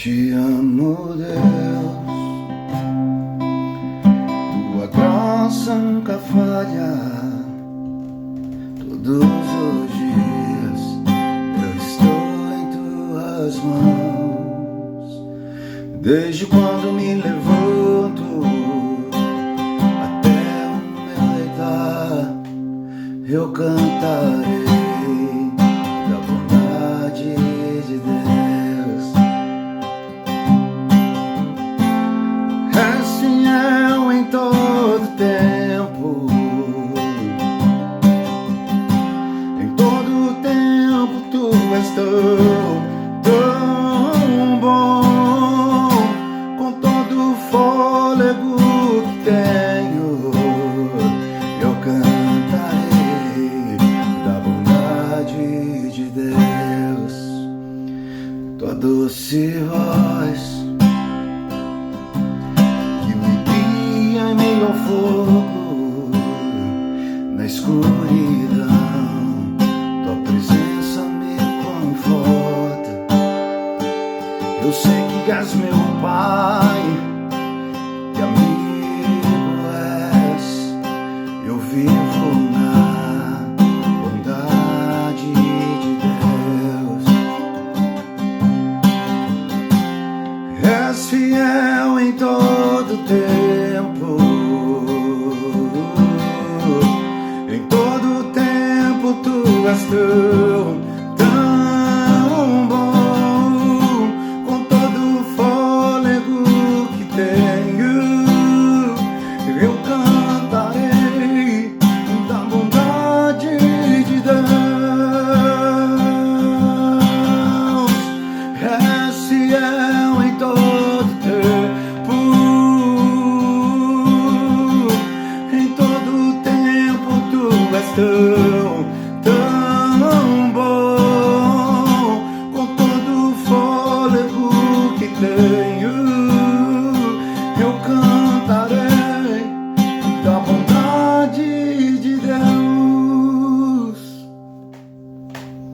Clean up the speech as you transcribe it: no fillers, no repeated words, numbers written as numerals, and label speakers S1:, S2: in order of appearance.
S1: Te amo, Deus, tua graça nunca falha. Todos os dias eu estou em tuas mãos. Desde quando me levanto até o meu deitar, eu cantarei da bondade de Deus. És fiel em todo tempo, em todo tempo tu és tão bom. Com todo o fôlego que tenho, eu cantarei da bondade de Deus. Tua doce voz que me guia em meio ao fogo, na escuridão, tua presença me conforta. Eu sei que és meu Pai, que amigo és. Eu vivo na bondade de Deus. És fiel em todo tempo, em todo tempo tu és tão bom. Com todo o fôlego que tenho, eu cantarei da bondade de Deus. És fiel